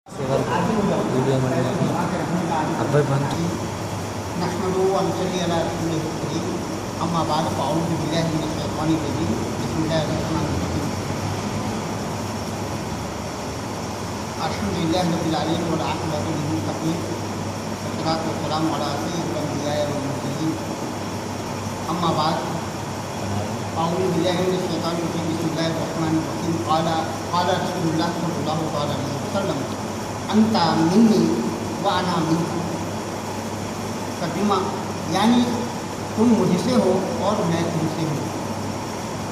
Video अब्बाई बंद नहमदुहु व नसल्ली अला रसूलिहिल करीम अम्मा बाद फ़अऊज़ु बिल्लाहि मिनश शैतानिर रजीम बिस्मिल्लाहिर रहमानिर रहीम अल्हम्दुलिल्लाहि रब्बिल आलमीन वल आक़िबतु लिल मुत्तक़ीन वस्सलातु वस्सलामु अला सय्यिदिल अंबिया'i वल मुरसलीन अम्मा बाद फ़अऊज़ु बिल्लाहि मिनश शैतानिर रजीम बिस्मिल्लाहिर रहमानिर रहीम क़ाला रसूलुल्लाह सल्लल्लाहु अलैहि वसल्लम अंता मिन्नी व अना मिन्का तर्जुमा यानी तुम मुझसे हो और मैं तुमसे हूँ।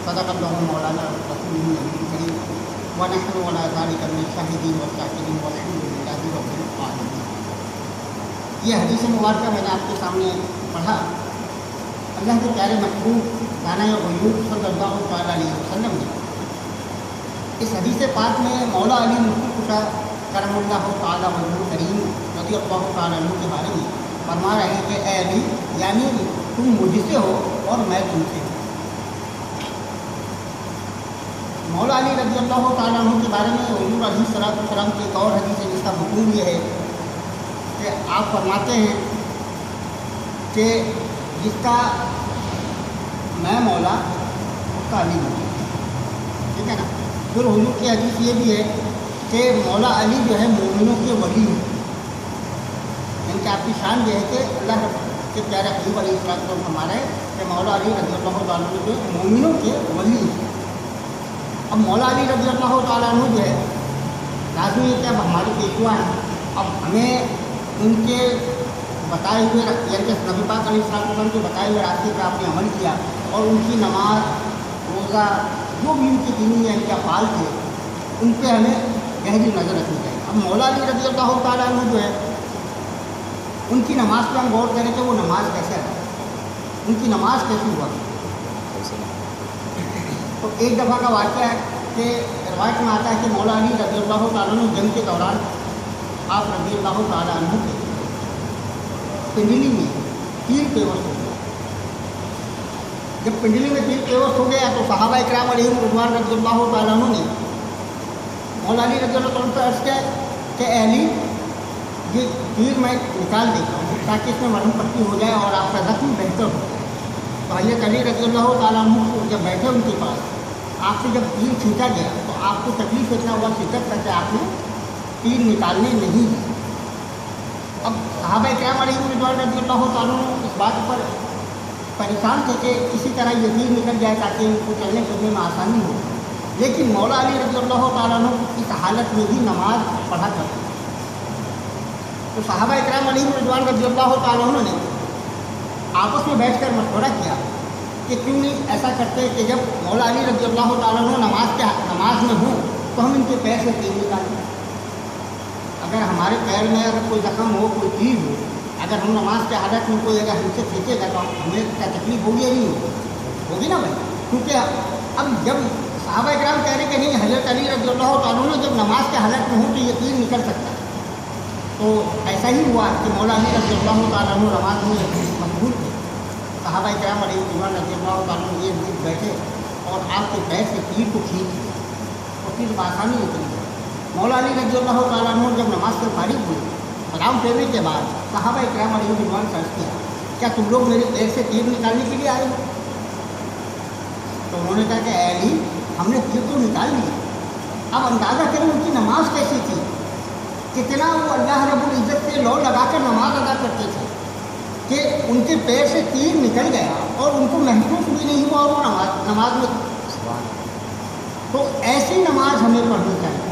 सदक़ल्लाहु मौलाना रसूलुहुल नबीयुल करीम व नहनु अला ज़ालिका मिनश शाहिदीन व शाकिरीन वल्हम्दुलिल्लाहि रब्बिल आलमीन। ये हदीस मुबारक मैंने आपके सामने पढ़ा। अल्लाह के प्यारे महबूब दाना ग़ुयूब सल्लल्लाहु अलैहि वसल्लम ने इस हदीस पाक में मौला अली मुफ्ती कुशा करमुल्लाहु ताला वजहुल करीम रज़ियल्लाहु ताला अन्हु के बारे में फरमा रहे हैं कि ए अली यानी तुम मुझसे हो और मैं तुमसे हूँ। मौला अली रज़ियल्लाहु ताला अन्हु के बारे में हुज़ूर अलैहिस्सलातु वस्सलाम की एक और हदीस है जिसका मफ़हूम ये है कि आप फरमाते हैं कि जिसका मैं मौला उसका अली मौला, ठीक है ना। फिर हुज़ूर की हदीस ये भी है कि मौला अली जो है मोमिनों के वली हैं, यानी कि आपकी शान ये है कि अल्लाह के प्यारे हबीब अलैहिस्सलाम फरमा रहे हैं कि मौला अली रज़ियल्लाहु ताला अन्हु जो मोमिनों के वली हैं। अब मौला अली रज़ियल्लाहु ताला अन्हु जो है लाज़मी है कि अब हमारे पेशवा हैं, अब हमें उनके बताए हुए यानी कि नबी पाक अलैहिस्सलाम के बताए हुए रास्ते पर आपने अमल किया और उनकी नमाज रोज़ा जो भी उनकी दीनी यानी कि अफ़ाल थे उन पर हमें गहरी नज़र रखनी चाहिए। अब मौला अली रज़ियल्लाहु ताला अन्हु जो है उनकी नमाज पर हम गौर करें कि वो नमाज कैसे है, उनकी नमाज कैसी हुआ। तो एक दफ़ा का वाक़या है कि रिवायत में आता है कि मौला अली रज़ियल्लाहु ताला अन्हु जंग के दौरान आप रज़ियल्लाहु ताला अन्हु के पिंडली में तीर पेवस्त हो गया। जब पिंडली में तीर पेवस्त हो गया तो सहाबा इकराम अलैहिम रिज़वान रज़ियल्लाहु ताला अन्हु ने मौला अली रज़ियल्लाहु ताला से अर्ज़ किया कि अली ये तीर मैं निकाल देता हूँ ताकि इसमें मरहम पट्टी हो जाए और आपका ज़ख्म बेहतर हो। तो हज़रत अली रज़ियल्लाहु ताला अन्हु जब बैठे उनके पास आपसे जब तीर खींचा गया तो आपको तकलीफ इतना हुआ शिद्दत करके आपने तीर निकालने नहीं दी। अब सहाबा इकराम अलैहिम रिज़वान रज़ियल्लाहु ताला अन्हु इस बात पर परेशान थे कि किसी तरह ये तीर निकल जाए ताकि उनको चलने फिरने में आसानी हो। लेकिन मौला अली रज़ियल्लाहु ताला अन्हु इस हालत में भी नमाज पढ़ा करते। तो सहाबा इकराम अलैहिम रिज़वान रज़ियल्लाहु ताला अन्हु ने आपस में बैठकर मशवरा किया कि क्यों नहीं ऐसा करते कि जब मौला अली रज़ियल्लाहु ताला अन्हु नमाज में हों तो हम इनके पैर से तीर निकालें। अगर हमारे पैर में अगर कोई ज़ख्म हो, कोई तीर हो, अगर हम नमाज के हालत में कोई अगर हमसे खींचेगा तो हमें क्या तकलीफ होगी या नहीं होगी ना भाई। क्योंकि अब जब सहाबा इकराम कह रहे कि नहीं हज़रत अली रज़ियल्लाहु ताला अन्हु जब नमाज के हालत में हो तो ये तीर निकल सकता है। तो ऐसा ही हुआ कि मौला अली रज़ियल्लाहु ताला अन्हु नमाज में मशगूल थे। सहाबा इकराम अलैहिम रज़ियल्लाहु ताला अन्हु ये बैठे और आपके पैर से तीर को खींच और तीर आसानी निकली। मौला अली रज़ियल्लाहु ताला अन्हु जब नमाज से फारिग हुए सलाम फेरने के बाद सहाबा इकराम अलैहिम से अर्ज़ किया क्या तुम लोग मेरे पैर से तीर निकालने के लिए आए हो? तो उन्होंने कहा कि अली हमने तीर तो निकाल लिया। अब अंदाज़ा करें उनकी नमाज कैसी थी, कितना वो अल्लाह रब्बुल इज़्ज़त से लौ लगाकर नमाज अदा करते थे कि उनके पैर से तीर निकल गया और उनको महसूस भी नहीं हुआ और वो नमाज में। तो ऐसी नमाज हमें पढ़नी चाहिए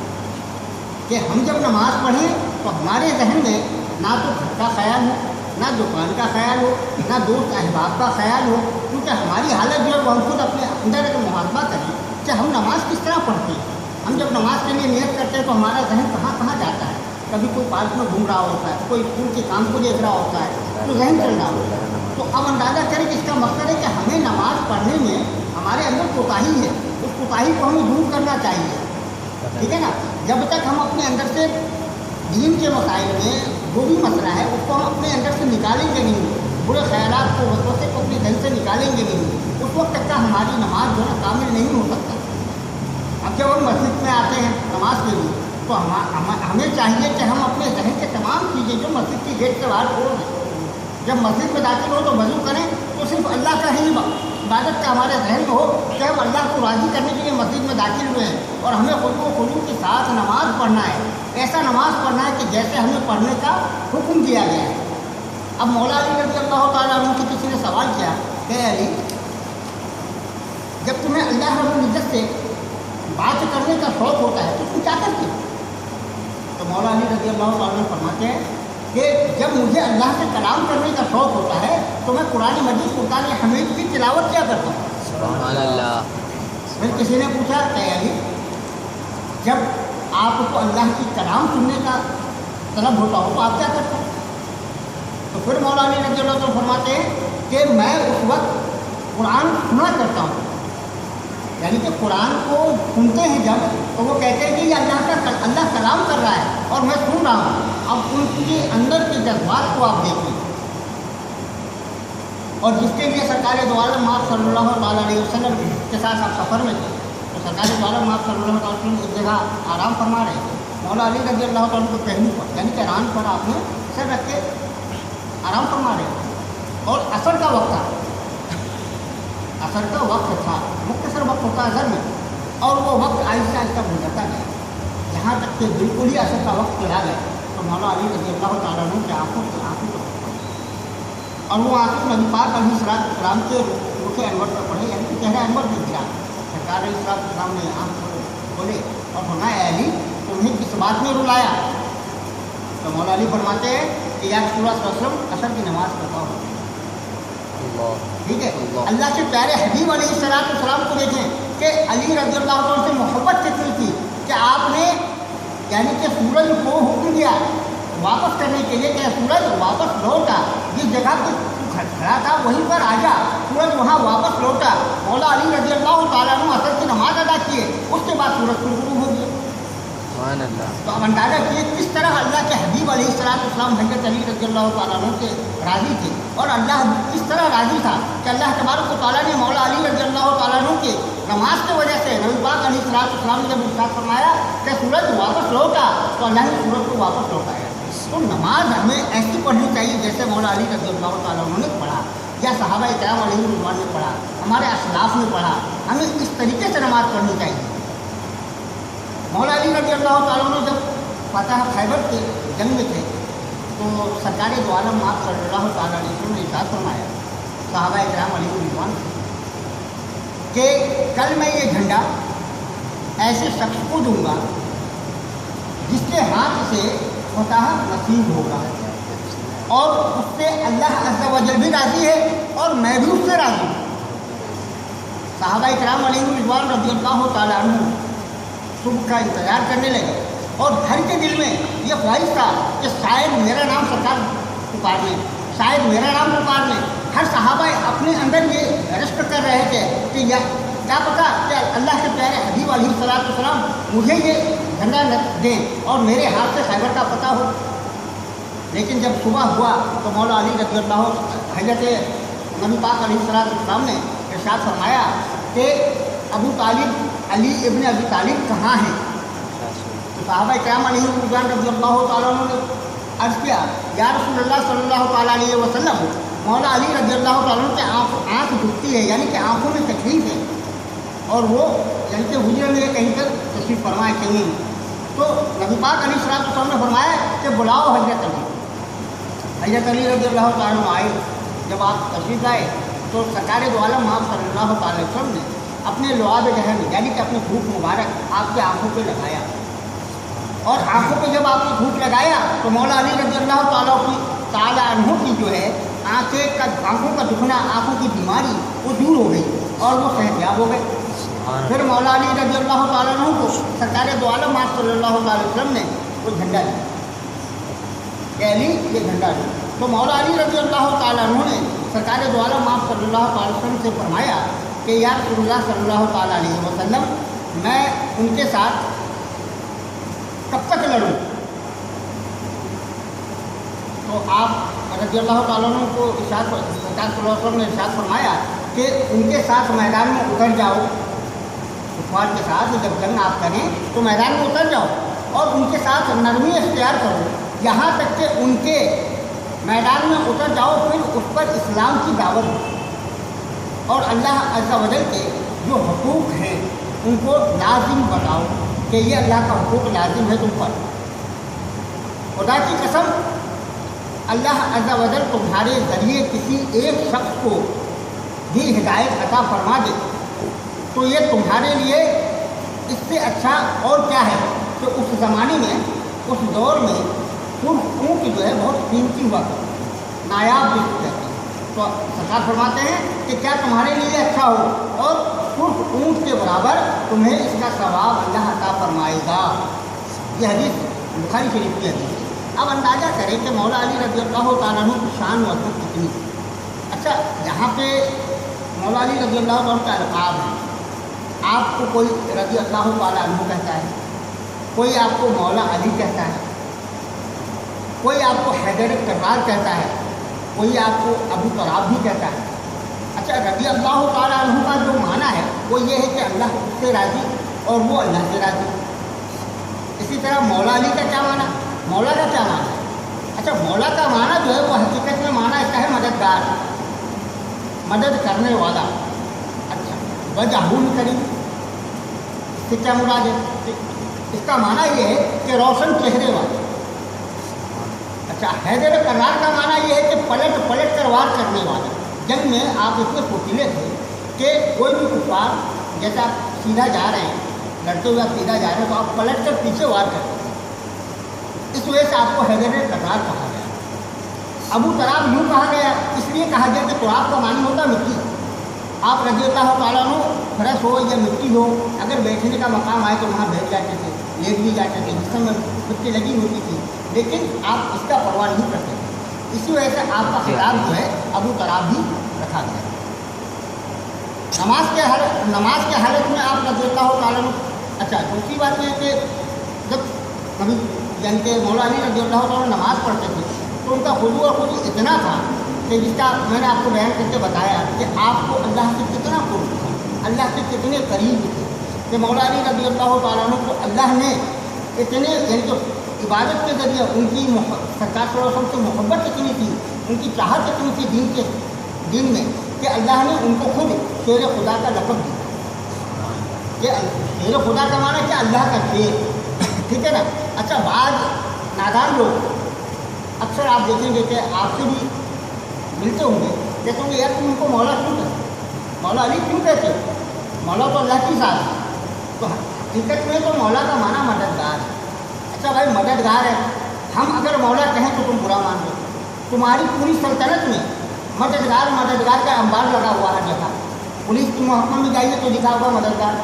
कि हम जब नमाज पढ़ें तो हमारे जहन में ना तो घर का ख्याल हो, ना दुकान का ख्याल हो, ना दोस्त अहबाब का ख्याल हो। क्योंकि हमारी हालत जो है वो हम खुद अपने अंदर एक मुहासबा करें कि हम नमाज किस तरह पढ़ते हैं। हम जब नमाज के लिए नियत करते हैं तो हमारा जहन कहाँ कहाँ जाता है। कभी कोई पार्क में घूम रहा होता है, कोई स्कूल के काम को देख रहा होता है, तो जहन चल रहा होता है। तो अब अंदाज़ा करें कि इसका मकसद है कि हमें नमाज पढ़ने में हमारे अंदर कोताही है, उस कोताही को हमें दूर करना चाहिए, ठीक है ना। जब तक हम अपने अंदर से दीन के मसाइल में जो भी मसला है उसको हम अपने अंदर से निकालेंगे नहीं, बुरे ख्यालात को वसवसे को अपने दिल से निकालेंगे नहीं, उस वक्त तक का हमारी नमाज जो है कामिल नहीं हो सकता। अब जब हम मस्जिद में आते हैं नमाज के लिए तो हमें चाहिए कि हम अपने जहन के तमाम चीज़ें जो मस्जिद की गेट से बाहर छोड़ दें। जब मस्जिद में दाखिल हो तो वज़ू करें तो सिर्फ अल्लाह का ही इबादत का हमारे जहन में हो कि हम अल्लाह को राज़ी करने के लिए मस्जिद में दाखिल हुए हैं और हमें खुद को खुलू के साथ नमाज़ पढ़ना है। ऐसा नमाज़ पढ़ना है कि जैसे हमें पढ़ने का हुक्म दिया गया है। अब मौला अली रज़ी अल्लाह तआला अन्हु से किसी ने सवाल किया कि अली, जब तुम्हें अल्लाह रब्बुल इज़्ज़त से बात करने का शौक़ होता है तो तुम क्या करते हो? तो मौला अली रज़ी अल्लाह तआला अन्हु फरमाते हैं कि जब मुझे अल्लाह से कलाम करने का शौक़ होता है तो मैं कुरान मजीद फ़ुरक़ान हमीद की तिलावत क्या करता हूँ। सुभान अल्लाह। फिर किसी ने पूछा कि अली, जब आपको अल्लाह की कलाम सुनने का तलब होता हो तो आप क्या करते हो? तो फिर मौला अली रज़ी अल्लाह तआला फरमाते हैं कि मैं उस वक्त कुरान सुना करता हूँ। यानी कि कुरान को सुनते हैं जब तो वो कहते हैं कि ये अल्लाह कलाम कर रहा है और मैं सुन रहा हूँ। अब उनके अंदर के जज्बात को आप देखिए। और जिसके लिए सरकार दो आलम आप सल्लल्लाहु अलैहि वसल्लम के साथ आप सफ़र में थे तो सरकार दो आलम आप सल्लल्लाहु अलैहि वसल्लम एक जगह आराम फरमा रहे थे। मौला अली रज़ी अल्लाह तआला को पहलू पर यानी कि रान पर आपने सर रख के आराम फरमा रहे थे और असर का वक्त था। असर का वक्त था, मुख्तसर वक्त होता है असर में और वो वक्त आहिस्ता आहिस्ता गुजरता गया यहाँ तक कि बिल्कुल ही असर का वक्त चला गया। तो मौला अली रज़ी अल्लाह तआला अन्हु की आँखों को और वो आँखें नबी पाक अलैहिस्सलाम के रुख अनवर पर पड़े यानी कि चेहरा अनवर में गिरा। सरकार अलैहिस्सलाम ने आँख खोले और फरमाया, अली तुम्हें किस बात में रुलाया? तो मौला अली फरमाते हैं कि या रसूल अल्लाह सल्लल्लाहु अलैहि वसल्लम असर की नमाज़ पढ़ता हूँ। ठीक है, अल्लाह के प्यारे हबीब अलैहिस्सलाम को देखें कि अली रज़ी अल्लाह तआला से मोहब्बत कितनी थी कि आपने यानी कि सूरज को हुक्म दिया वापस करने के लिए कि सूरज वापस लौटा, जिस जगह पर खड़ा था वहीं पर आ जा। सूरज वहाँ वापस लौटा। मौला अली रज़ी अल्लाह तआला अन्हु असर की नमाज अदा किए, उसके बाद सूरज फिर गुरूब हो गया। तो अब अंदाज़ा किए किस तरह अल्लाह के हबीब अलैहिस्सलाम हज़रत अली रज़ी अल्लाह तआला अन्हु से राज़ी थे और अल्लाह किस तरह राज़ी था कि अल्लाह तबारक व तआला ने मौला अली रज़ी अल्लाह तआला अन्हु के नमाज की वजह से नबी पाक अलैहिस्सलाम ने जब इरशाद फरमाया कि सूरज वापस लौटा तो अल्लाह ने सूरज को वापस लौटाया। तो नमाज हमें ऐसी पढ़नी चाहिए जैसे मौला अली रज़ी अल्लाह तआला अन्हु ने पढ़ा या सहाबा इकराम अलैहिम रिज़वान ने पढ़ा, हमारे असलाफ ने पढ़ा। हमें इस तरीके से नमाज पढ़नी चाहिए। मौला अली रज़ी अल्लाह तआला अन्हु जब फतह खैबर के जंग में थे तो सरकार दो आलम आप सल्लल्लाहु अलैहि वसल्लम ने इरशाद फरमाया सहाबा इकराम अलैहिम रिज़वान कि कल मैं ये झंडा ऐसे शख्स को दूंगा जिसके हाथ से फतह नसीब होगा और उससे अल्लाह अज़्ज़ा व जल भी राज़ी है और मैं भी उससे राज़ी हूँ। सहाबा इकराम अलैहिम रिज़वान रज़ी अल्लाह तआला अन्हु सुबह का इंतज़ार करने लगे और हर के दिल में ये ख्वाहिश था कि शायद मेरा नाम सरकार पुकार लें, शायद मेरा नाम पुकार लें। हर सहाबा अपने अंदर ये रश्क कर रहे थे कि यह क्या पता कि अल्लाह के प्यारे हबीब अलैहिस्सलाम मुझे ये झंडा दें और मेरे हाथ से खैबर का पता हो। लेकिन जब सुबह हुआ तो मौला अली रज़ी अल्लाह हज़रत नबी पाक अलैहिस्सलाम ने इरशाद फरमाया कि अबू तालिब अली इब्न अबी तालिब कहाँ हैं? तो सहाबा इकराम अलैहिम रिज़वान रज़ी अल्लाह तआला अन्हु ने अर्ज़ किया, या रसूलल्लाह सल्लल्लाहु अलैहि वसल्लम, मौला अली रज़ी अल्लाह तआला अन्हु की आँख दुखती है यानी कि आँखों में तकलीफ है और वो यानी कि हुजरे में कहीं पर तशरीफ़ फरमाए कहीं। तो नबी पाक अलैहिस्सलाम ने फरमाया कि बुलाओ हज़रत अली। हज़रत अली रज़ी अल्लाह तआला अन्हु आए। जब आप तशरीफ़ लाए तो सरकार दो आलम आप सल्लल्लाहु अलैहि वसल्लम ने अपने लुआब जहन यानी कि अपनी धूप मुबारक आपकी आँखों पे लगाया और आँखों पे जब आपने धूप लगाया तो मौला अली रज़ी अल्लाह तआला अन्हु की जो है आँखों का दुखना, आँखों की बीमारी वो दूर हो गई और वो सेहतयाब हो गए। फिर मौला अली रज़ी अल्लाह तआला अन्हु को सरकार दो आलम आप सल्लल्लाहु अलैहि वसल्लम ने वो झंडा दिया, अली ये झंडा दिया। तो मौला अली रज़ी अल्लाह तआला अन्हु ने सरकार दो आलम आप सल्लल्लाहु अलैहि वसल्लम से फरमाया कि या रसूलुल्लाह सल्लल्लाहु अलैहि वसल्लम, मैं उनके साथ कब तक लड़ूँ? तो आप रज़ी अल्लाह तआला अन्हु को इरशाद सरकार सल्लल्लाहु अलैहि वसल्लम ने इरशाद फरमाया कि उनके साथ मैदान में उतर जाओ। कुफार के साथ जब जंग आप करें तो मैदान में उतर जाओ اور ان کے ساتھ نرمی اختیار کرو یہاں تک کہ ان کے میدان میں اتر جاؤ، پھر اس پر اسلام کی دعوت دو اور اللہ عز و جل کے جو حقوق ہیں ان کو لازم بتاؤ کہ یہ اللہ کا حقوق لازم ہے تم پر۔ خدا کی قسم اللہ عز و جل تمہارے ذریعے کسی ایک شخص کو بھی ہدایت عطا فرما دے تو یہ تمہارے لیے اس سے اچھا اور کیا ہے کہ اس زمانے میں، اس دور میں سرخ اونٹ جو ہے بہت قیمتی ہوا کرتا، نایاب بھی کہتے ہیں۔ تو سرکار فرماتے ہیں کہ کیا تمہارے لیے اچھا ہو اور سرخ اونٹ کے برابر تمہیں اس کا ثواب اللہ عطا فرمائے گا۔ یہ حدیث بخاری شریف کی حدیث ہے۔ اب اندازہ کریں کہ مولا علی رضی اللہ تعالیٰ عنہ کی شان و عظمت کتنی ہے۔ اچھا یہاں پہ مولا علی رضی اللہ عنہ کا القاب ہے، آپ کو کوئی رضی اللہ تعالیٰ عنہ کہتا ہے، کوئی آپ کو مولا علی کہتا ہے، کوئی آپ کو حیدر کرار کہتا ہے، کوئی آپ کو ابو تراب بھی کہتا ہے۔ اچھا رضی اللہ تعالیٰ عنہ کا جو معنی ہے وہ یہ ہے کہ اللہ اس سے راضی اور وہ اللہ سے راضی۔ اسی طرح مولا علی کا کیا معنی، مولا کا کیا معنی ہے؟ اچھا مولا کا معنی جو ہے وہ حقیقت میں معنی اس کا ہے مددگار، مدد کرنے والا۔ اچھا وجہول کریم، اس سے کیا مراد ہے؟ اس کا معنی یہ ہے کہ روشن چہرے والا۔ اچھا حیدر کرار کا معنی یہ ہے کہ پلٹ پلٹ کر وار کرنے والا۔ جنگ میں آپ اس میں پھرتیلے تھے کہ کوئی بھی کفار جیسے آپ سیدھا جا رہے ہیں، لڑتے ہوئے آپ سیدھا جا رہے ہیں تو آپ پلٹ کر پیچھے وار کرتے ہیں، اس وجہ سے آپ کو حیدر کرار کہا گیا۔ ابو تراب یوں کہا گیا اس لیے کہا گیا کہ تراب کا معنی ہوتا مٹی۔ آپ رضی اللہ تعالیٰ عنہ فرش ہو یا مٹی ہو، اگر بیٹھنے کا مقام آئے تو وہاں بیٹھ جاتے تھے، لیٹ بھی جاتے تھے، جسم میں مٹی لگی ہوتی تھی، لیکن آپ اس کا پرواہ نہیں کرتے تھے۔ اسی وجہ سے آپ کا خطاب جو ہے ابو تراب بھی رکھا گیا۔ نماز کے حالت میں آپ رضی اللہ تعالیٰ عنہ۔ اچھا دوسری بات یہ ہے کہ جب کبھی یعنی کہ مولا علی رضی اللہ تعالیٰ عنہ نماز پڑھتے تھے تو ان کا خضوع اور خضوع اتنا تھا کہ جس کا میں نے آپ کو بیان کر کے بتایا کہ آپ کو اللہ سے کتنا قرب تھا، اللہ سے کتنے قریب تھے کہ مولا علی رضی اللہ تعالیٰ عنہ کو اللہ نے اتنے یعنی کہ عبادت کے ذریعے ان کی سرکار صلی اللہ علیہ وسلم سے محبت اتنی تھی، ان کی چاہت اتنی تھی دین میں کہ اللہ نے ان کو خود شیر خدا کا لقب دیا۔ یہ شیر خدا کا معنی کیا؟ اللہ کا شیر، ٹھیک ہے نا۔ اچھا بعض نادان لوگ اکثر آپ دیکھیں گے کہ آپ سے بھی ملتے ہوں گے، کہتے ہوں گے یار تم ان کو مولا کیوں کہتے، مولا علی کیوں کہتے؟ مولا تو اللہ کی ذات ہے۔ تو حقیقت میں تو مولا کا معنی مددگار ہے۔ اچھا بھائی مددگار ہے، ہم اگر مولا کہیں تو تم برا مان دو۔ تمہاری پوری سلطنت میں مددگار کا انبار لگا ہوا ہے جگہ، پولیس کی محکمہ میں جائیے تو لکھا ہوا مددگار،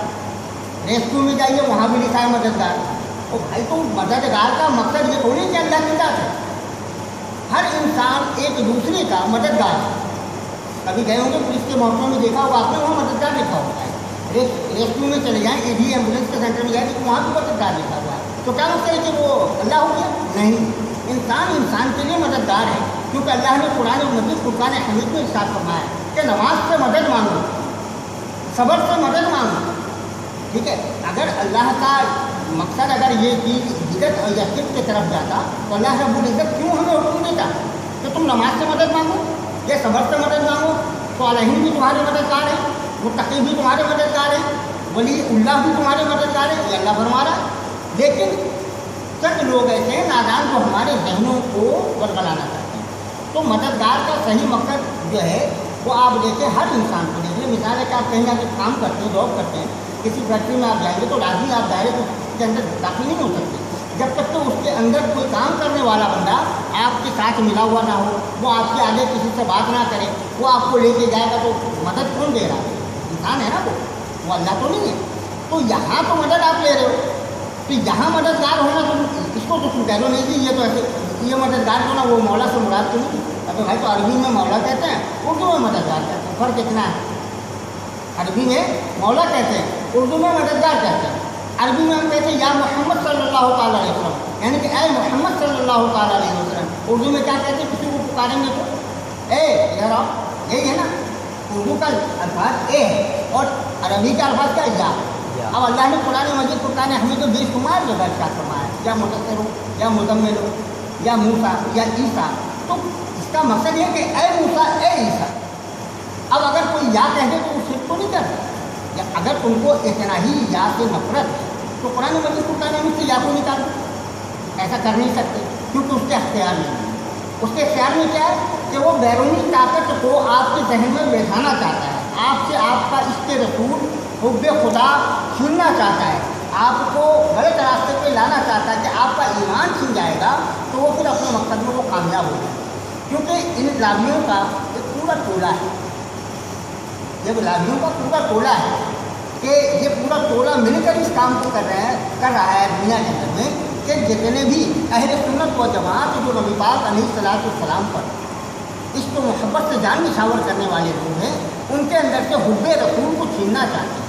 ریسکیو میں جائیے وہاں بھی لکھا ہے مددگار۔ تو بھائی تو مددگار کا مقصد یہ تھوڑی کہ اللہ کی ذات ہے، ہر انسان ایک دوسرے کا مددگار ہے۔ کبھی گئے ہوں گے پولیس کے محکمہ میں دیکھا ہوگا آپ نے وہاں مددگار لکھا ہوتا ہے، ریسکیو میں چلے جائیں ایڈی ایمبولینس کے سینٹر میں جائیں تو وہاں بھی مددگار لکھا ہوا ہے۔ تو کیا مطلب ہے کہ وہ اللہ ہو گیا؟ نہیں، انسان کے لیے مددگار ہے، کیونکہ اللہ نے قرآن مجید فرقان حمید میں ارشاد فرمایا ہے کہ نماز سے مدد مانگو، صبر سے مدد مانگو، ٹھیک ہے۔ اگر اللہ کا مقصد اگر یہ چیز بدعت اور یا شرک کی طرف جاتا تو اللہ رب العزت کیوں ہمیں حکم دیتا کہ تم نماز سے مدد مانگو یا صبر سے مدد مانگو؟ تو علیہ بھی تمہارے مددگار ہیں، متقی بھی تمہارے مددگار ہیں، ولی اللہ بھی تمہارے مددگار ہیں، یہ اللہ فرما رہا ہے۔ لیکن چند لوگ ایسے ہیں نادان جو ہمارے ذہنوں کو بلغلانا چاہتے ہیں۔ تو مددگار کا صحیح مقصد جو ہے وہ آپ دیکھیں ہر انسان کو دیکھیں۔ مثال ہے کہ آپ کہیں جا کے کام کرتے ہیں، جاب کرتے ہیں، کسی فیکٹری میں آپ جائیں گے تو لازمی آپ دائرے کے اندر داخل نہیں ہو سکتے جب تک کہ اس کے اندر کوئی کام کرنے والا بندہ آپ کے ساتھ ملا ہوا نہ ہو، وہ آپ کے آگے کسی سے بات نہ کرے، وہ آپ کو لے کے جائے گا تو مدد کون دے رہا ہے؟ انسان ہے نا، وہ اللہ تو نہیں ہے۔ تو یہاں تو مدد آپ لے رہے ہو، تو یہاں مددگار ہونا تو اس کو تو تم کہہ لو نہیں جی یہ تو ایسے یہ مددگار ہونا وہ مولا سے مراد تو نہیں۔ ابھی بھائی تو عربی میں مولا کہتے ہیں، اردو میں مددگار کہتے ہیں، فرق اتنا ہے۔ عربی میں مولا کہتے ہیں، اردو میں مددگار کہتے ہیں۔ عربی میں ہم کہتے ہیں یا محمد صلی اللہ تعالیٰ علیہ وسلم، یعنی کہ اے محمد صلی اللہ تعالیٰ علیہ وسلم۔ اردو میں کیا کہتے ہیں کسی کو پکاریں گے تو اے یار، یہی ہے نا، اردو کا الفاظ اے ہے اور عربی کا الفاظ کیا یا۔ اب اللہ نے قرآن مجید فرقان حمید و بے شمار جگہ ارشاد فرمایا ہے या मुदस्सिर हो या मुज़म्मिल हो या मूसा या ईसा, तो इसका मकसद ये कि ए मूसा ए ईसा। अब अगर कोई या कह दे तो शिर्क तो नहीं करता, या अगर तुमको इतना ही या से नफरत है तो कुरान मजीद को कहना मुझसे या को निकाल, ऐसा कर नहीं सकते क्योंकि उसके अख्तियार में नहीं। उसके अख्तियार में क्या है कि वो बैरूनी ताकत को आपके जहन में बैठाना चाहता है, आपसे आपका इश्क़ रसूल हुब्बे खुदा छीनना चाहता है, आपको गलत रास्ते पे लाना चाहता है कि आपका ईमान छीन जाएगा तो वो फिर अपने मकसद में वो कामयाब हो जाए। क्योंकि इन लाभियों का एक पूरा टोला है, ये लाभियों का पूरा टोला है कि ये पूरा टोला मिलकर इस काम को कर रहा है दुनिया के अंदर में कि जितने भी अहले सुन्नत व जमात जो नबी पाक अलैहिस्सलाम पर इश्क़ मोहब्बत से जान निछावर करने वाले लोग हैं, उनके अंदर से हुब्बे रसूल को छीनना चाहते हैं।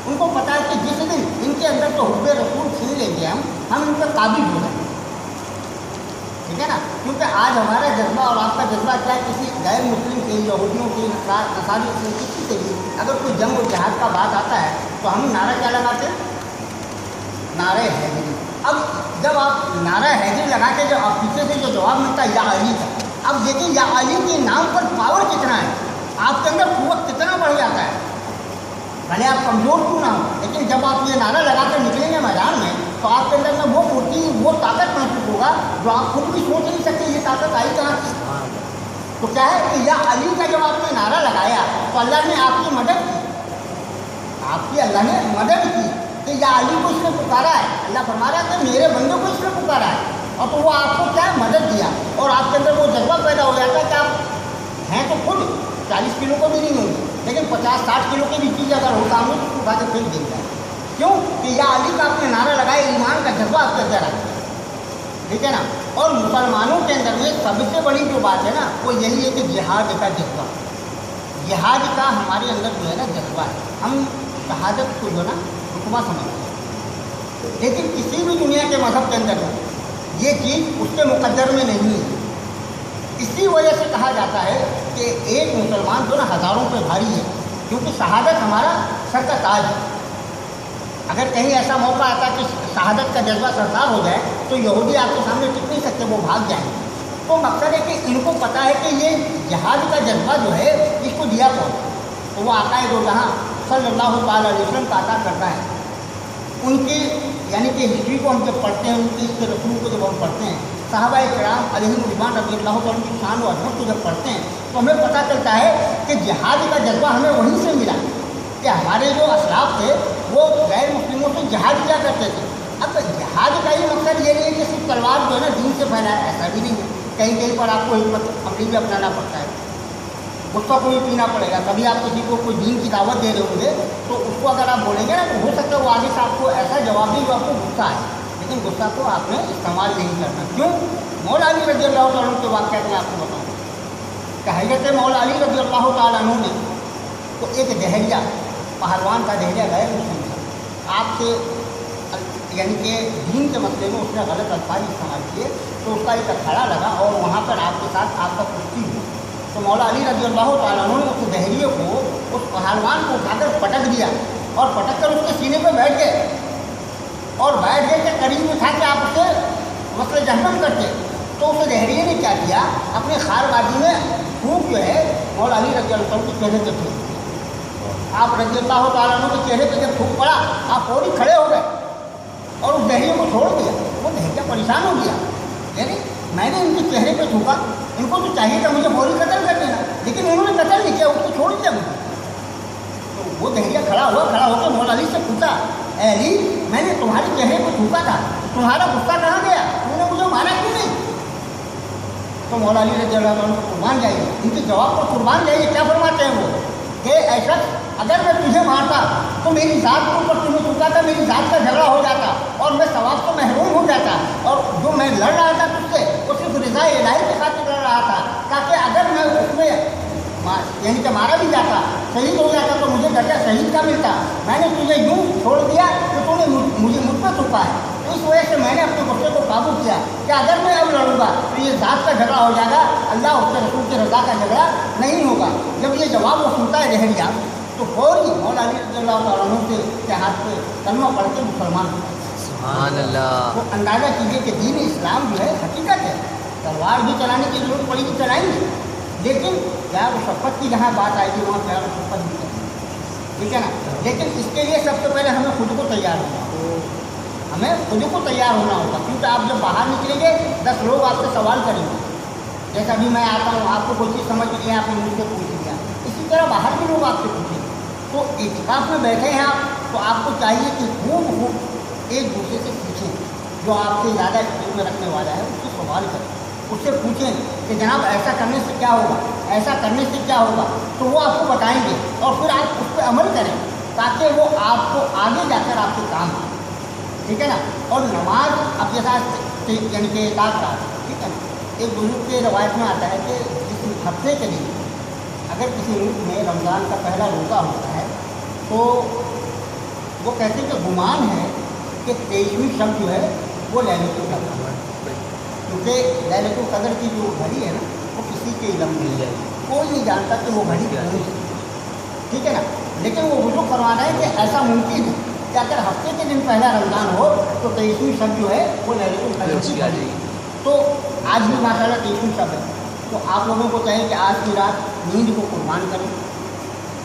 उनको पता है कि जिस दिन इनके अंदर से हुब्बे रसूल छीन लेंगे हम इन पर काबिल हो जाएंगे, ठीक है ना। क्योंकि आज हमारा जज्बा और आपका जज्बा क्या है, किसी गैर मुस्लिम के, यहूदियों के, नसारी से, किसी से भी अगर कोई जंग और जहाद का बात आता है तो हम नारा क्या लगाते हैं, नारे हैदरी। अब जब आप नारा हैदरी लगा के जब आप पीछे से जो जवाब मिलता है या अली का, अब देखिए या अली के नाम पर पावर कितना है, आपके अंदर कुव्वत कितना बढ़ जाता है, भले आप कमज़ोर क्यों ना हो, लेकिन जब आप ये नारा लगा कर निकलेंगे मैदान में तो आपके अंदर में वो फुर्ती, वो ताकत महसूस होगा जो आप खुद भी सोच नहीं सकते ये ताकत आई कहाँ से। तो क्या है कि या अली का जब आपने नारा लगाया तो अल्लाह ने आपकी मदद की, आपकी अल्लाह ने मदद की कि या अली को इसने पुकारा है। अल्लाह फरमा रहा है कि मेरे बंदे को इसने पुकारा है, और तो वो आपको क्या है, मदद दिया, और आपके अंदर वो जज्बा पैदा हो जाता है कि आप हैं तो खुद 40 किलो को भी नहीं होंगे, लेकिन 50-60 किलो की भी चीज़ अगर होता हम तो उठा के फेंक देंगे। क्यों कि या अली का आपने नारा लगाया, ईमान का जज्बा आपके अंदर आता है, ठीक है ना। और मुसलमानों के अंदर में सबसे बड़ी जो बात है ना वो यही है कि जिहाद का जज्बा, जिहाद का हमारे अंदर जो है ना जज्बा है। हम शहादत को जो है ना रुतबा समझते हैं, लेकिन किसी भी दुनिया के मज़हब के अंदर में ये चीज़ उसके मुकद्दर में नहीं है। इसी वजह से कहा जाता है कि एक मुसलमान जो ना हज़ारों पे भारी है, क्योंकि शहादत हमारा सर का ताज है। अगर कहीं ऐसा मौका आता कि शहादत का जज्बा सरकार हो जाए तो यहूदी आपके सामने टिक नहीं सकते, वो भाग जाएंगे। तो मकसद है कि इनको पता है कि ये जिहाद का जज्बा जो है इसको दिया कौन, तो वो आका दो जहाँ सल्लल्लाहु अलैहि वसल्लम का अता करता है। उनकी यानी कि हिस्ट्री को हम जब पढ़ते हैं, उनकी इसके रसूल को जब हम पढ़ते हैं, सहाबा किराम अलैहिम रिज़वान रज़ियल्लाहु तआला की शान और अज़मत को जब पढ़ते हैं तो हमें पता चलता है कि जिहाद का जज्बा हमें वहीं से मिला कि हमारे जो असलाफ थे वो गैर मुस्लिमों से जिहाद किया करते थे। अब जिहाद का ही मकसद ये नहीं है कि सिर्फ तलवार जो है ना दीन से फैलाए, ऐसा भी नहीं है। कहीं कहीं पर आपको हिम्मत अमली भी अपनाना पड़ता है, गुस्सा को भी पीना पड़ेगा। कभी आप किसी को कोई दीन की दावत दे रहे होंगे तो उसको अगर आप बोलेंगे ना तो हो सकता है वो आगे से आपको ऐसा जवाब दे जो आपको गुस्सा है, लेकिन गुस्सा को आपने इस्तेमाल नहीं करना। क्यों? मौला अली रज़ियल्लाहु तआला अन्हु के वाक़या में आपको बताऊँ कि हज़रत मौला अली रज़ियल्लाहु तआला अन्हु ने तो एक जहरिया पहलवान का जहरिया गैर मुस्लिम था, आपसे यानी कि दीन के मसले में उसने गलत अल्फाज इस्तेमाल किए तो उसका एक अखाड़ा लगा और वहाँ पर आपके साथ आपका कुश्ती हुई। तो मौला अली रज़ियल्लाहु तआला अन्हु ने उस जहरिए को, उस पहलवान को उठाकर पटक दिया और पटक कर उसके सीने पर बैठ गए, और बैठ गए के करीब में था कि आप उसे मसले जहन्नम करते। तो उस जहरिए ने क्या किया, अपने खारबाजी में फूंक जो है मौला अली रज़ियल्लाहु तआला के चेहरे पर फूंक। आप रज़ियल्लाहु तआला अन्हु के चेहरे पर जब फूंक पड़ा आप फौरी खड़े हो गए और उस जहरिए को छोड़ दिया। वो जहरिया परेशान हो गया, यानी मैंने इनके चेहरे पे थूका, इनको तो चाहिए था मुझे फौरी कत्ल कर देना, लेकिन उन्होंने कत्ल नहीं किया, उसको छोड़ दिया मुझे। तो वो जहरिया खड़ा होकर मौला अली से पूछा, ए अली मैंने तुम्हारे चेहरे पे थूका था, तुम्हारा गुस्सा कहाँ गया, तुमने मुझे मारा क्यों नहीं? तो मौला अली रज़ियल्लाहु अन्हु कुर्बान जाइए, इनके जवाब पर कुर्बान जाइए। क्या फरमाते हैं वो कि ऐसा अगर मैं तुझे मारता तो मेरी ज़ात के ऊपर तुम्हें थूका था, मेरी ज़ात का झगड़ा हो जाता और मैं सवाब को महरूम हो जाता, और जो मैं लड़ रहा था तुझसे वो सिर्फ रिज़ा इलाही के खातिर लड़ रहा था, ताकि अगर मैं उसमें यानी कि मारा भी जाता, शहीद हो जाता तो मुझे दर्जा शहीद का मिलता। मैंने तुझे यूँ छोड़ दिया कि तूने मुझे मुझ पर थूका है, तो इस वजह से मैंने अपने गुस्से को काबू किया कि अगर मैं अब लड़ूंगा तो ये ज़ात का झगड़ा हो जाएगा, अल्लाह उसके रसूल की रज़ा का झगड़ा नहीं होगा। जब ये जवाब वो सुनता है जहरिया तो फौरी मौला अली रज़ियल्लाहु तआला अन्हु के हाथ पे कलमा पढ़ के मुसलमान होता है। سبحان اللہ. تو اندازہ کیجیے کہ دین اسلام جو ہے حقیقت ہے. تلوار بھی چلانے کی ضرورت پڑے گی چلائیں گے، لیکن پیار و شفقت کی جہاں بات آئے گی وہاں پیار و شفقت بھی کریں گے. ٹھیک ہے نا. لیکن اس کے لیے سب سے پہلے ہمیں خود کو تیار ہونا ہوگا. ہمیں خود کو تیار ہونا ہوگا، کیونکہ آپ جب باہر نکلیں گے 10 لوگ آپ سے سوال کریں گے. جیسا ابھی میں آتا ہوں، آپ کو کوئی چیز سمجھ نہیں ہے، آپ نے مجھ سے پوچھ لیا، اسی طرح باہر بھی لوگ آپ سے پوچھیں گے. تو اعتکاف میں بیٹھے ہیں آپ، تو آپ کو چاہیے کہ خوب ایک دوسرے سے پوچھیں. جو آپ سے زیادہ علم رکھنے والا ہے اس سے سوال کریں، اس سے پوچھیں کہ جناب ایسا کرنے سے کیا ہوگا، ایسا کرنے سے کیا ہوگا. تو وہ آپ کو بتائیں گے اور پھر آپ اس پہ عمل کریں تاکہ وہ آپ کو آگے جا کر آپ کے کام آئے. ٹھیک ہے نا. اور نماز اب جیسا یعنی کہ رات، ٹھیک ہے نا. ایک بزرگ کے روایت میں آتا ہے کہ اس ہفتے کے لیے اگر کسی ملک میں رمضان کا پہلا روزہ ہوتا ہے تو وہ کہتے ہیں کہ گمان ہے کہ 23ویں شب جو ہے وہ لیلۃ القدر ہے. کیونکہ لیلۃ القدر کی جو گھڑی ہے نا وہ کسی کے علم میں ہے، کوئی نہیں جانتا کہ وہ گھڑی کون سی. ٹھیک ہے نا. لیکن وہ بزرگ فرما رہے ہیں کہ ایسا ممکن ہے کہ اگر ہفتے کے دن پہلا رمضان ہو تو 23ویں شب جو ہے وہ لیلۃ القدر کی گھڑی. تو آج بھی ماشاء اللہ 23ویں شب ہے. تو آپ لوگوں کو چاہیے کہ آج کی رات نیند کو قربان کریں.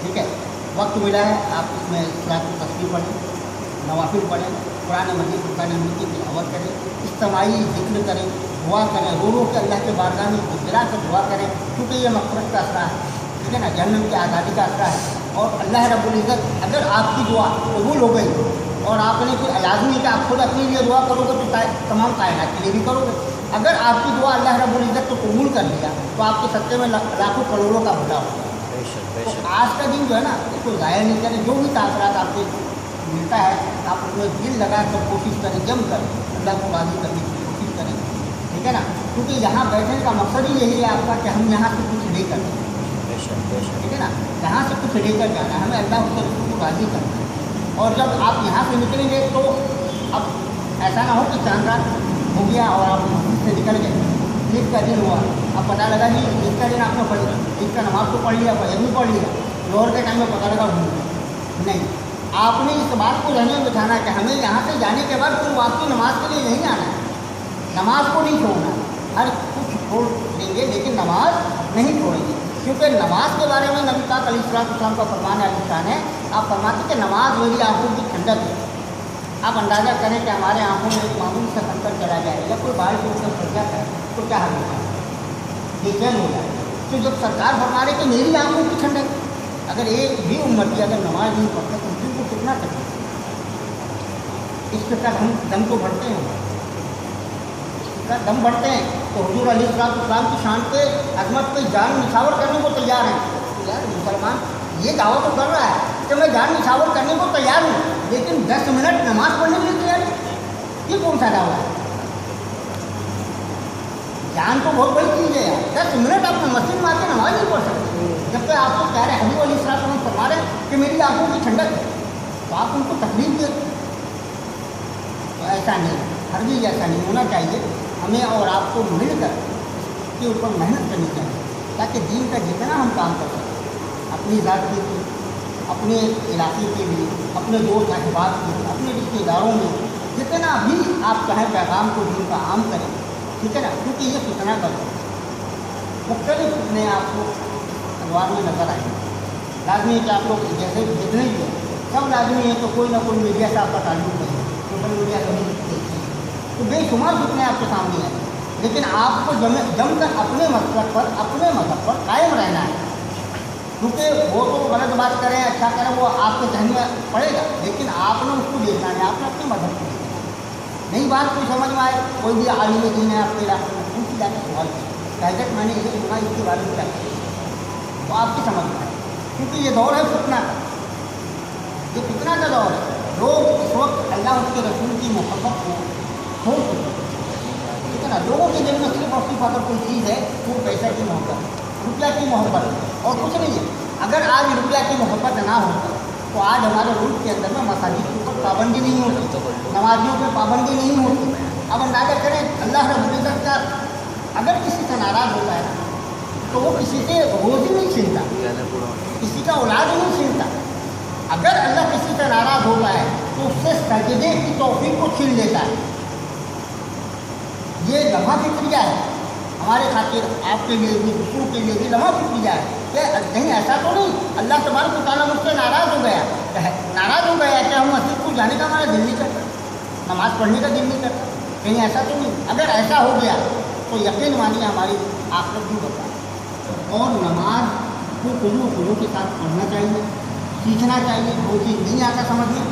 ٹھیک ہے. وقت ملا ہے آپ اس میں صلاۃ التسبیح پڑھیں، نوافل پڑھیں، قرآن مجید قرآن مجید کی تلاوت کریں، اجتماعی ذکر کریں، دعا کریں، رو رو کے اللہ کے بارگاہ میں گڑگڑا کر دعا کریں، کیونکہ یہ مغفرت کا اثرا ہے. ٹھیک ہے نا. جہنم کی آزادی کا اثرا ہے. اور اللہ رب العزت اگر آپ کی دعا قبول ہو گئی اور آپ نے پھر لازمی ہے کہ آپ خود اپنے لیے دعا کرو گے تو تمام کائنات کے لیے بھی کرو گے. اگر آپ کی دعا اللہ رب العزت کو قبول کر لیا تو آپ کے سطح میں لاکھوں کروڑوں کا بھلا ہوگا. تو آج کا دن جو ہے نا اس کو ضائع نہیں کریں. جو بھی تاثرات آپ کو ملتا ہے آپ اس میں دل لگا کر کوشش کریں، جم کر اللہ کو راضی کرنے کی کوشش کریں. ٹھیک ہے نا. کیونکہ یہاں بیٹھنے کا مقصد ہی یہی ہے آپ کا کہ ہم یہاں سے کچھ لے کر جائیں. ٹھیک ہے نا. یہاں سے کچھ لے کر جانا ہے ہمیں، اللہ کے رسول کو راضی کرنا ہے. اور جب آپ یہاں سے نکلیں گے تو اب ایسا نہ ہو کہ چاند رات ہو گیا اور آپ مسجد سے نکل گئے، عید کا دن ہوا، اب پتہ لگا نہیں عید کا دن آپ نے پڑھ لیا، عید کا نماز تو پڑھ لیا، فجر بھی پڑھ لیا، ظہر کے ٹائم میں پتہ لگا نہیں. آپ نے اس بات کو ذہن میں بٹھانا کہ ہمیں یہاں سے جانے کے بعد پھر واپسی نماز کے لیے نہیں آنا ہے. نماز کو نہیں چھوڑنا، ہر کچھ چھوڑ دیں گے لیکن نماز نہیں چھوڑیں گے. کیونکہ نماز کے بارے میں نبی پاک علیہ السلام کا فرمان ہے. آپ فرماتے ہیں کہ نماز میری آنکھوں کی ٹھنڈک ہے. آپ اندازہ کریں کہ ہمارے آنکھوں میں ایک معمولی سا کنکر چلا جائے یا کوئی باہر کے اوپر پھنس جاتا ہے تو کیا حال ہوتا ہے؟ بے چین ہو جائے. تو جب سرکار فرما رہے کہ میری آنکھوں کی ٹھنڈک، اگر ایک بھی امتی اگر نماز نہیں پڑھتا تو دل کو کتنا تکلیف اس کے ساتھ ہم دم کو بڑھتے ہیں، اس کا دم بڑھتے ہیں. تو حضور علیہ السلام کی شان پہ عظمت پہ جان نچھاور کرنے کو تیار ہیں. یار مسلمان یہ دعویٰ تو کر رہا ہے کہ میں جان نچھاور کرنے کو تیار ہوں، لیکن 10 منٹ نماز پڑھنے کے لیے تیار ہے. یہ کون سا دعویٰ ہے؟ جان تو بہت بڑی چیز ہے یار. 10 منٹ آپ مسجد میں آ کے نماز نہیں پڑھ سکتے جب تک آپ کو کہہ رہے ہیں حبیب علیہ السلام فرما رہے ہیں کہ میری آنکھوں کی ٹھنڈک ہے، تو آپ ان کو تکلیف دیں. تو ایسا نہیں، ہرگز ایسا نہیں ہونا چاہیے. ہمیں اور آپ کو مل کر اس کے اوپر محنت کرنی چاہیے تاکہ دین کا جتنا ہم کام کر سکیں، اپنی ذات کے لیے، اپنے علاقے کے لیے، اپنے دوست احباب کے لیے، اپنے رشتے داروں میں جتنا بھی آپ چاہیں پیغام کو دین کا عام کریں. ٹھیک ہے نا. کیونکہ یہ فتنہ کر مختلف فتنے آپ کو انوار میں نظر آئیں گے. لازمی ہے کہ آپ لوگ جیسے جتنے بھی ہیں سب لازمی ہے تو کوئی نہ کوئی میڈیا سے آپ کا تعلق ہے، سوشل میڈیا سے نہیں دیکھتے تو بے شمار فتنے آپ کے سامنے آئیں. لیکن آپ کو جم کر اپنے مقصد پر، اپنے مذہب پر قائم رہنا ہے. کیونکہ وہ تو غلط بات کریں اچھا کریں وہ آپ کے ذہن میں پڑے گا، لیکن آپ نے اس کو دیکھنا ہے، آپ نے اپنے مذہب کو دیکھنا ہے. نئی بات کوئی سمجھ میں آئے، کوئی بھی عالم دین ہے آپ کے علاقے میں ان کی جا کے سوال کیا میں نے یہ سنا اس کے بارے میں کیا تو آپ کی سمجھ میں آئے. کیونکہ یہ دور ہے فتنہ کا، یہ فتنہ کا دور ہے. لوگ اس وقت اللہ اس کے رسول کی محبت کو چھوڑ چکے ہیں. ٹھیک ہے نا. لوگوں کے دل میں صرف اور صرف اگر کوئی چیز ہے وہ پیسہ کی محبت، روپیہ کی محبت اور کچھ نہیں ہے. اگر آج روپیہ کی محبت نہ ہوتا تو آج ہمارے ملک کے اندر میں مساجد کے اوپر پابندی نہیں ہوتی، نمازیوں پہ پابندی نہیں ہوتی. اب اندازہ کریں اللہ رب العزت کا اگر کسی سے ناراض ہوتا ہے تو وہ کسی سے روزی نہیں چھینتا، کسی کا اولاد نہیں چھینتا. اگر اللہ کسی سے ناراض ہوتا ہے तो उससे सजदे की तौफीक को छीन लेता है। ये लम्हा फिक्रिया है हमारे खातिर, आपके लिए भी, दूसरों के लिए भी लम्हा फिक्रिया है कि कहीं ऐसा तो नहीं अल्लाह तबारक व तआला मुझसे नाराज़ हो गया, नाराज़ हो गया कि हम मस्जिद को जाने का हमारा दिल नहीं करता, नमाज़ पढ़ने का दिल नहीं करता, कहीं ऐसा तो नहीं। अगर ऐसा हो गया तो यकीन मानिए हमारी आखिरत भी बता। और नमाज को खुलो के साथ पढ़ना चाहिए, सीखना चाहिए। वो चीज़ नहीं आता समझ में